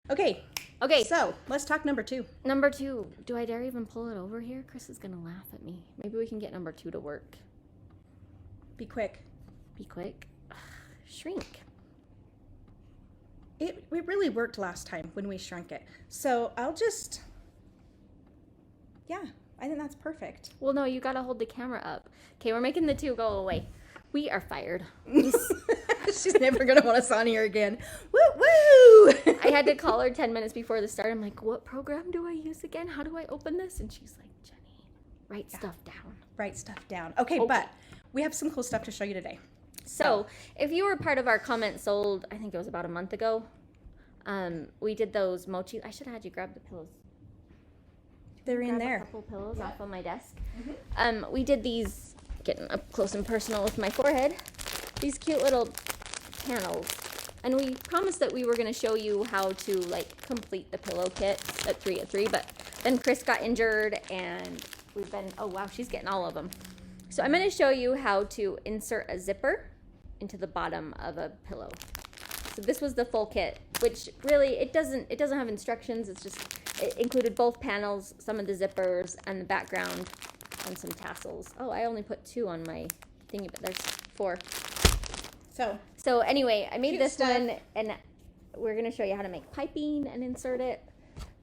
Okay. Okay. So let's talk number 2. Number 2. Do I dare even pull it over here? Chris is gonna laugh at me. Maybe we can get number 2 to work. Be quick. Be quick. Ugh, shrink. It really worked last time when we shrunk it. So I'll just, yeah, I think that's perfect. Well, no, you gotta hold the camera up. Okay, we're making the 2 go away. We are fired. She's never going to want us on here again. Woo woo! I had to call her 10 minutes before the start. I'm like, what program do I use again? How do I open this? And she's like, Jenny, write stuff down. Write stuff down. Okay, but we have some cool stuff to show you today. So, if you were part of our comment sold, I think it was about a month ago, we did those mochi. I should have had you grab the pillows. They're in there. A couple pillows off on my desk. We did these, getting up close and personal with my forehead, these cute little panels. And we promised that we were going to show you how to like complete the pillow kits at 3 at 3, but then Chris got injured and we've been, oh wow, she's getting all of them. So I'm going to show you how to insert a zipper into the bottom of a pillow. So this was the full kit, which really it doesn't have instructions. It's just, it included both panels, some of the zippers, and the background, and some tassels. Oh, I only put 2 on my thingy, but there's 4. So anyway, I made this one, and we're going to show you how to make piping and insert it.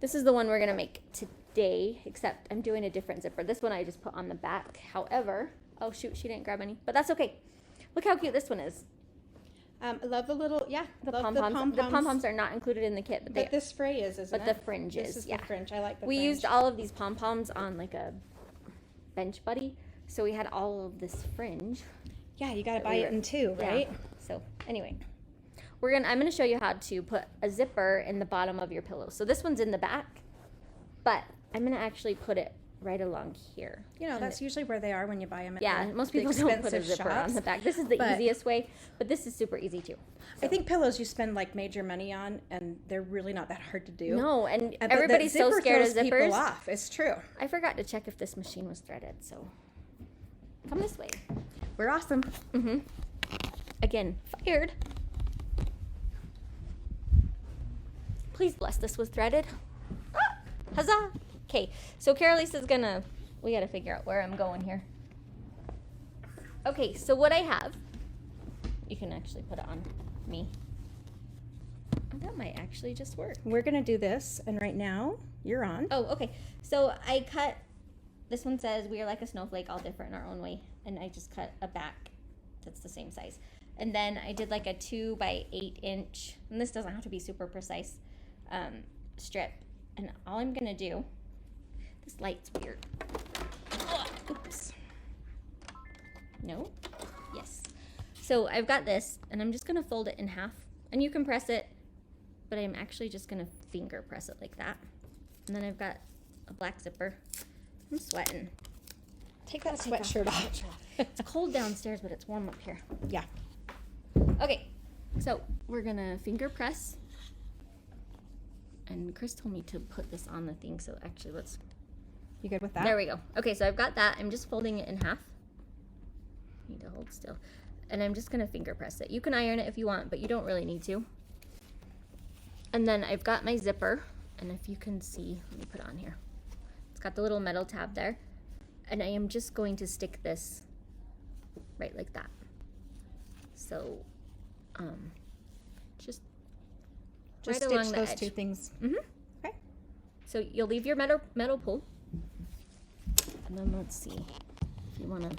This is the one we're going to make today, except I'm doing a different zipper. This one I just put on the back. However, oh shoot, she didn't grab any, but that's okay. Look how cute this one is. I love the little, the pom-poms. The pom-poms are not included in the kit, but this fray is, isn't it? But the fringe is, This is the fringe. I like the We fringe. used all of these pom-poms on like a bench buddy, so we had all of this fringe. Yeah, you got to buy it in 2, right? Yeah. So anyway, I'm gonna show you how to put a zipper in the bottom of your pillow. So this one's in the back, but I'm gonna actually put it right along here. You know, that's usually where they are when you buy them at most people don't put a zipper on the back. This is the easiest way, but this is super easy too. So. I think pillows you spend like major money on, and they're really not that hard to do. No, and everybody's so scared of zippers. People off. It's true. I forgot to check if this machine was threaded, so come this way. We're awesome. Again, fired. Please bless this was threaded. Ah, huzzah! Okay, so Carilisa's gonna, we gotta figure out where I'm going here. Okay, so what I have, you can actually put it on me. Oh, that might actually just work. We're gonna do this, and right now, you're on. Oh, okay. So I cut, this one says, we are like a snowflake, all different in our own way. And I just cut a back that's the same size. And then I did like a 2 by 8 inch, and this doesn't have to be super precise, strip. And all I'm gonna do, this light's weird. Oops. No? Yes. So I've got this, and I'm just gonna fold it in half. And you can press it, but I'm actually just gonna finger press it like that. And then I've got a black zipper. I'm sweating. Take that sweatshirt off. It's cold downstairs, but it's warm up here. Yeah. Okay, so we're gonna finger press. And Chris told me to put this on the thing, so actually let's... You good with that? There we go. Okay, so I've got that. I'm just folding it in half. Need to hold still. And I'm just gonna finger press it. You can iron it if you want, but you don't really need to. And then I've got my zipper, and if you can see, let me put it on here. It's got the little metal tab there. And I am just going to stick this right like that. So, just right stitch along the those edge. 2 things. Okay. So you'll leave your metal pull. And then let's see if you want to,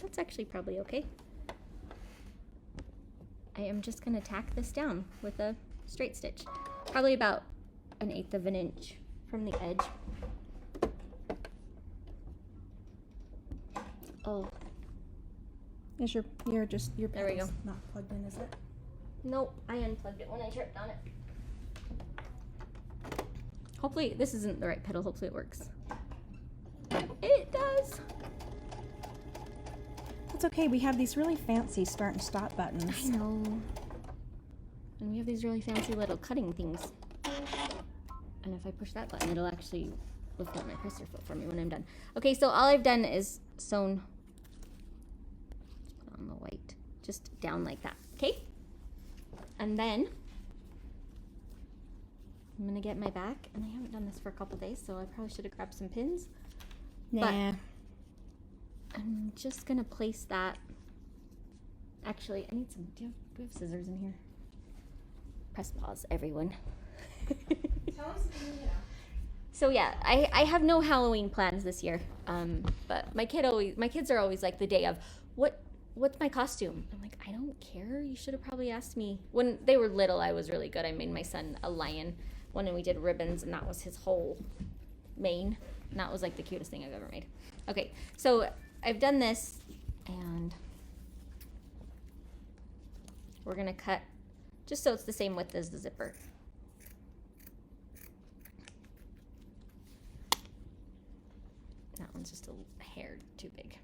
that's actually probably okay. I am just going to tack this down with a straight stitch. Probably about 1/8 of an inch from the edge. Oh. Is your There we go. Not plugged in, is it? Nope, I unplugged it when I tripped on it. Hopefully, this isn't the right pedal. Hopefully it works. It does. That's okay. We have these really fancy start and stop buttons. I know. And we have these really fancy little cutting things. And if I push that button, it'll actually lift up my presser foot for me when I'm done. Okay, so all I've done is sewn on the white, just down like that. Okay? And then I'm gonna get my back, and I haven't done this for a couple days, so I probably should have grabbed some pins. Nah. But I'm just gonna place that. Actually, I need some. Do we have scissors in here? Press pause, everyone. Tell us, So yeah, I have no Halloween plans this year. But my kids are always like the day of, what's my costume? I'm like, I don't care. You should have probably asked me. When they were little, I was really good. I made my son a lion one, and we did ribbons, and that was his whole mane. And that was like the cutest thing I've ever made. Okay, so I've done this, and we're gonna cut just so it's the same width as the zipper. That one's just a hair too big.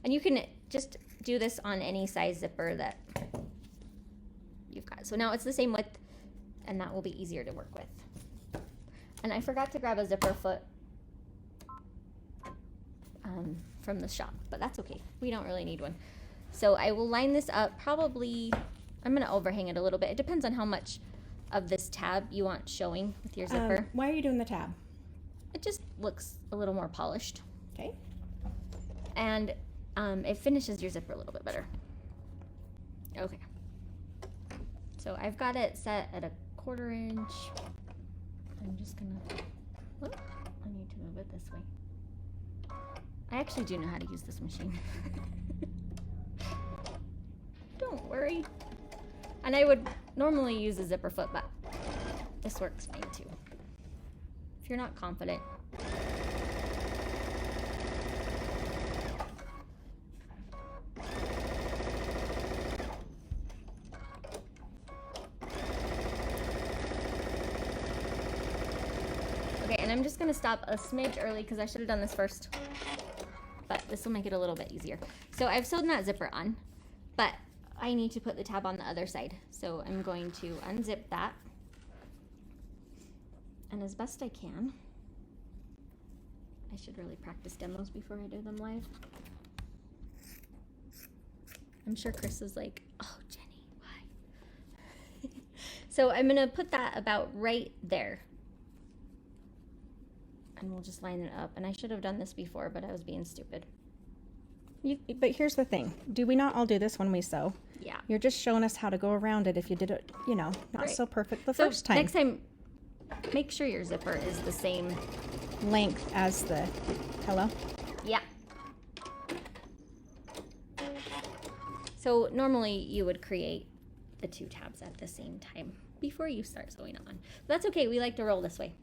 And you can just do this on any size zipper that you've got. So now it's the same width, and that will be easier to work with. And I forgot to grab a zipper foot from the shop, but that's okay. We don't really need one. So I will line this up. Probably, I'm going to overhang it a little bit. It depends on how much of this tab you want showing with your zipper. Why are you doing the tab? It just looks a little more polished. Okay. And it finishes your zipper a little bit better. Okay. So I've got it set at a 1/4 inch. I'm just gonna, whoop, I need to move it this way. I actually do know how to use this machine. Don't worry. And I would normally use a zipper foot, but this works fine too. If you're not confident. Okay, and I'm just gonna stop a smidge early because I should have done this first. But this will make it a little bit easier. So I've sewn that zipper on, but I need to put the tab on the other side. So I'm going to unzip that. And as best I can, I should really practice demos before I do them live. I'm sure Chris is like, oh, Jenny, why? So I'm gonna put that about right there. And we'll just line it up. And I should have done this before, but I was being stupid. But here's the thing. Do we not all do this when we sew? Yeah. You're just showing us how to go around it if you did it, not Right. so perfect the first time. Next time, make sure your zipper is the same Length as the hello. Yeah. So normally you would create the 2 tabs at the same time before you start sewing on. But that's okay. We like to roll this way.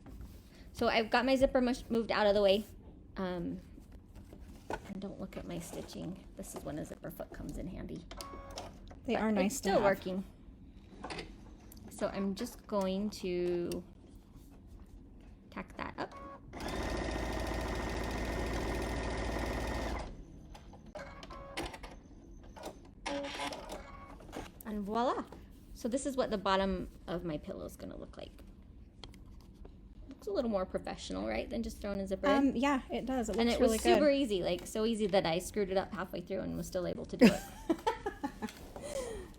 So I've got my zipper moved out of the way. And don't look at my stitching. This is when a zipper foot comes in handy. They But are nice it's to still have. working. So I'm just going to tack that up. And voila. So this is what the bottom of my pillow is going to look like. Looks a little more professional, right? Than just throwing a zipper in. Yeah, it does. It looks And it really was super good. easy, like so easy that I screwed it up halfway through and was still able to do it.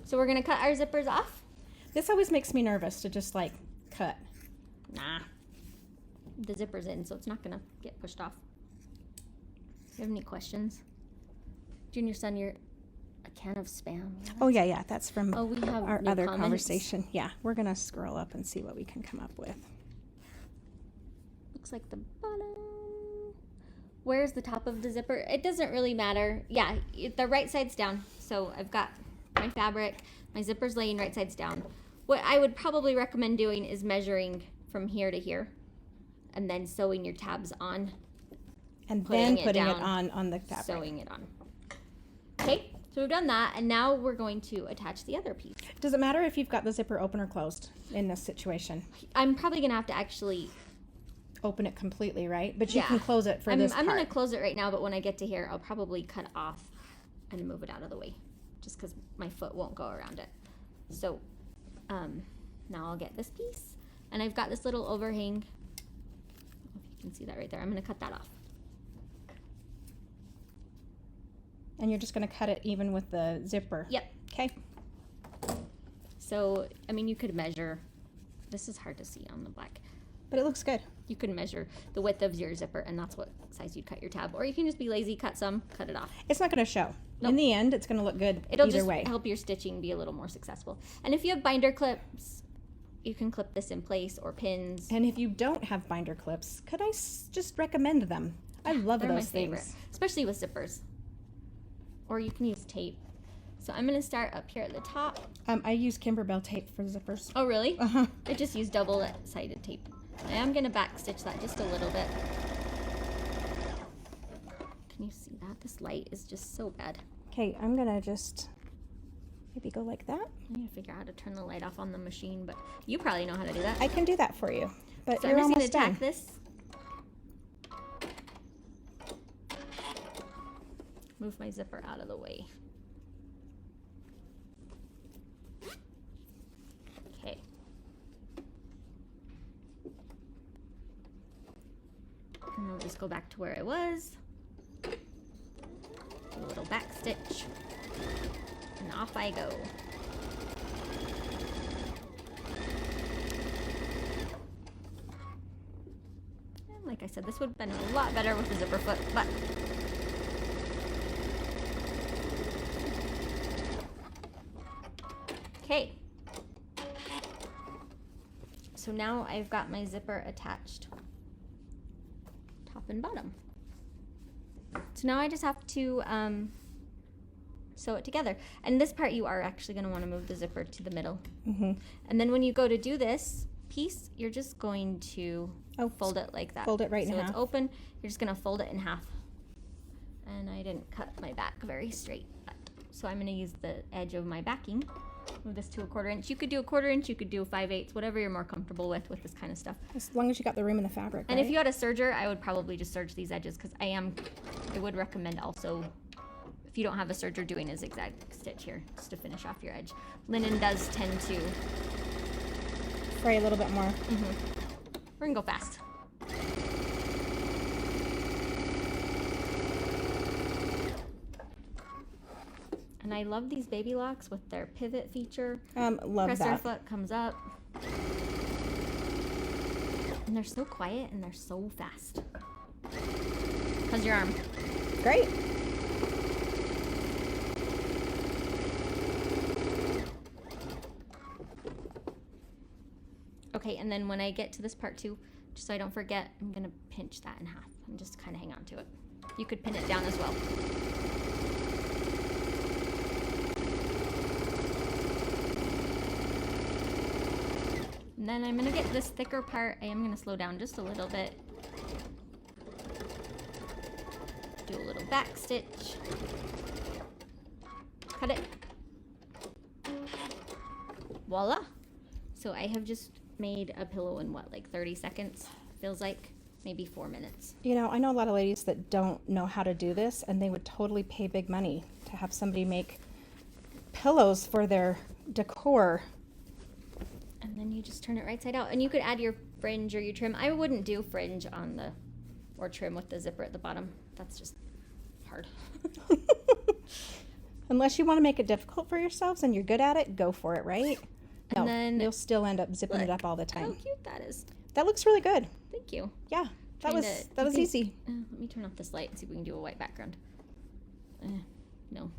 So we're going to cut our zippers off. This always makes me nervous to just like cut. Nah. The zipper's in, so it's not going to get pushed off. Do you have any questions? Junior son, you're a can of Spam. Yeah, Oh yeah, that's from Oh, we have our new other comments. conversation. Yeah, we're gonna scroll up and see what we can come up with. Looks like the bottom. Where's the top of the zipper? It doesn't really matter. Yeah, the right side's down. So I've got my fabric, my zipper's laying right sides down. What I would probably recommend doing is measuring from here to here and then sewing your tabs on, And Putting then it putting down, it on the fabric. sewing it on. Okay, so we've done that, and now we're going to attach the other piece. Does it matter if you've got the zipper open or closed in this situation? I'm probably gonna have to actually, Open it completely, right? But you Yeah. can close it for this I'm part. gonna close it right now, but when I get to here, I'll probably cut off and move it out of the way, just because my foot won't go around it. So now I'll get this piece, and I've got this little overhang. I don't know if you can see that right there. I'm gonna cut that off. And you're just gonna cut it even with the zipper. Yep. Okay. So I mean, you could measure This is hard to see on the black. But it looks good. You can measure the width of your zipper, and that's what size you'd cut your tab. Or you can just be lazy, cut some, cut it off. It's not going to show. Nope. In the end, it's going to look good It'll either just way. help your stitching be a little more successful. And if you have binder clips, you can clip this in place, or pins. And if you don't have binder clips, could I just recommend them? I love They're those my favorite, things. especially with zippers. Or you can use tape. So I'm going to start up here at the top. I use Kimberbell tape for zippers. Oh, really? Uh-huh. I just use double-sided tape. I am going to back stitch that just a little bit. Can you see that? This light is just so bad. Okay, I'm going to just maybe go like that. I need to figure out how to turn the light off on the machine, but you probably know how to do that. I can do that for you. But So you're I'm just almost going to done. tack this. Move my zipper out of the way. Okay. And I'll just go back to where I was. Do a little back stitch. And off I go. And like I said, this would have been a lot better with the zipper foot, but okay. So now I've got my zipper attached, top and bottom. So now I just have to sew it together. And this part you are actually going to want to move the zipper to the middle. Mm-hmm. And then when you go to do this piece, you're just going to Oh, fold it like that. fold it right in so half. it's open. You're just going to fold it in half. And I didn't cut my back very straight. So I'm going to use the edge of my backing. Move this to a 1/4 inch. You could do a 1/4 inch, you could do a 5/8, whatever you're more comfortable with this kind of stuff. As long as you got the room in the fabric, And right? if you had a serger, I would probably just serge these edges because I would recommend also, if you don't have a serger, doing a zigzag stitch here just to finish off your edge. Linen does tend to fray a little bit more. we're gonna go fast. And I love these baby locks with their pivot feature. Love Press that. your foot comes up. And they're so quiet and they're so fast. How's your arm? Great. Okay, and then when I get to this part too, just so I don't forget, I'm gonna pinch that in half and just kind of hang on to it. You could pin it down as well. And then I'm gonna get this thicker part. I am gonna slow down just a little bit. Do a little back stitch. Cut it. Voila. So I have just made a pillow in what, like 30 seconds? Feels like maybe 4 minutes. You know, I know a lot of ladies that don't know how to do this, and they would totally pay big money to have somebody make pillows for their decor. And then you just turn it right side out. And you could add your fringe or your trim. I wouldn't do fringe on the, or trim with the zipper at the bottom. That's just hard. Unless you want to make it difficult for yourselves and you're good at it, go for it, right? And No, then you'll still end up zipping it look up all the how time. cute that is. That looks really good. Thank you. Yeah, that Trying was to- that you was can- easy. Let me turn off this light and see if we can do a white background. No.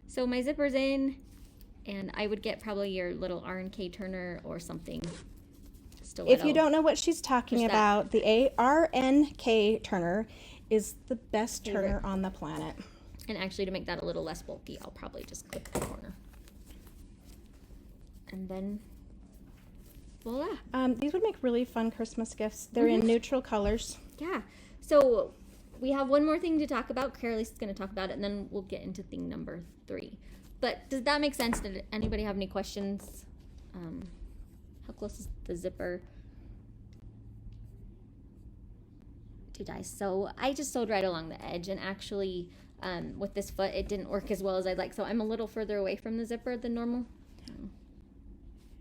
So my zipper's in, and I would get probably your little R&K turner or something. Stiletto. If you don't know what she's talking There's that. about, the ARNK turner is the best Favorite. turner on the planet. And actually, to make that a little less bulky, I'll probably just clip the corner. And then, voila. These would make really fun Christmas gifts. They're in neutral colors. Yeah. So we have one more thing to talk about. Carillisa is going to talk about it, and then we'll get into thing number 3. But does that make sense? Did anybody have any questions? How close is the zipper? Did I sew? I just sewed right along the edge, and actually, with this foot, it didn't work as well as I'd like. So I'm a little further away from the zipper than normal.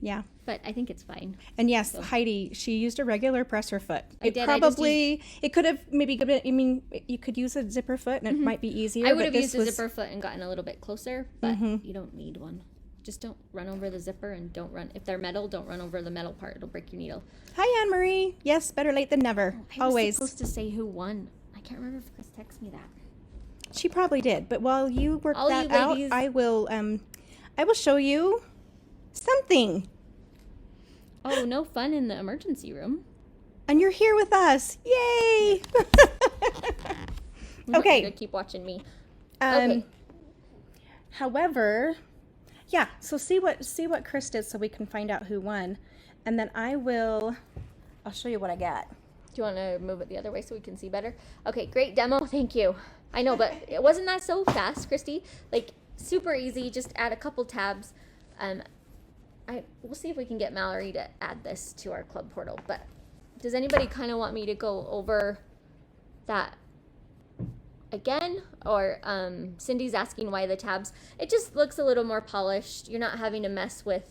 Yeah. But I think it's fine. And yes, Heidi, she used a regular presser foot. I It did, I just probably, it could have maybe, I mean, you could use a zipper foot and it might be easier. I would but have this used a was- zipper foot and gotten a little bit closer, but you don't need one. Just don't run over the zipper, and don't run, if they're metal, don't run over the metal part. It'll break your needle. Hi, Anne Marie. Yes, better late than never. I was Always. supposed to say who won. I can't remember if Chris texted me that. She probably did. But while you work All that you out, ladies- I will show you something. Oh, no fun in the emergency room. And you're here with us. Yay! You're Okay. gonna keep watching me. Um, Okay. However, yeah. So see what Chris did, so we can find out who won, and then I'll show you what I got. Do you want to move it the other way so we can see better? Okay, great demo. Thank you. I know, but it wasn't that so fast, Christy? Like, super easy. Just add a couple tabs. We'll see if we can get Mallory to add this to our club portal. But does anybody kind of want me to go over that again? Or Cindy's asking why the tabs. It just looks a little more polished. You're not having to mess with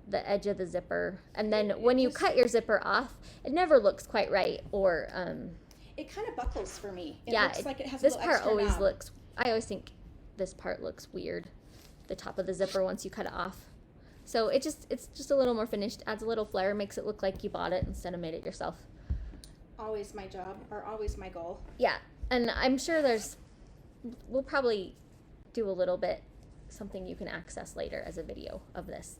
the edge of the zipper. And then when you cut your zipper off, it never looks quite right. Or It kind of buckles for me. It yeah, looks like it has this a little part extra always knob. looks. I always think this part looks weird, the top of the zipper once you cut it off. So it's just a little more finished. Adds a little flair, makes it look like you bought it instead of made it yourself. Always my job, or always my goal. Yeah, and I'm sure we'll probably do a little bit something you can access later as a video of this.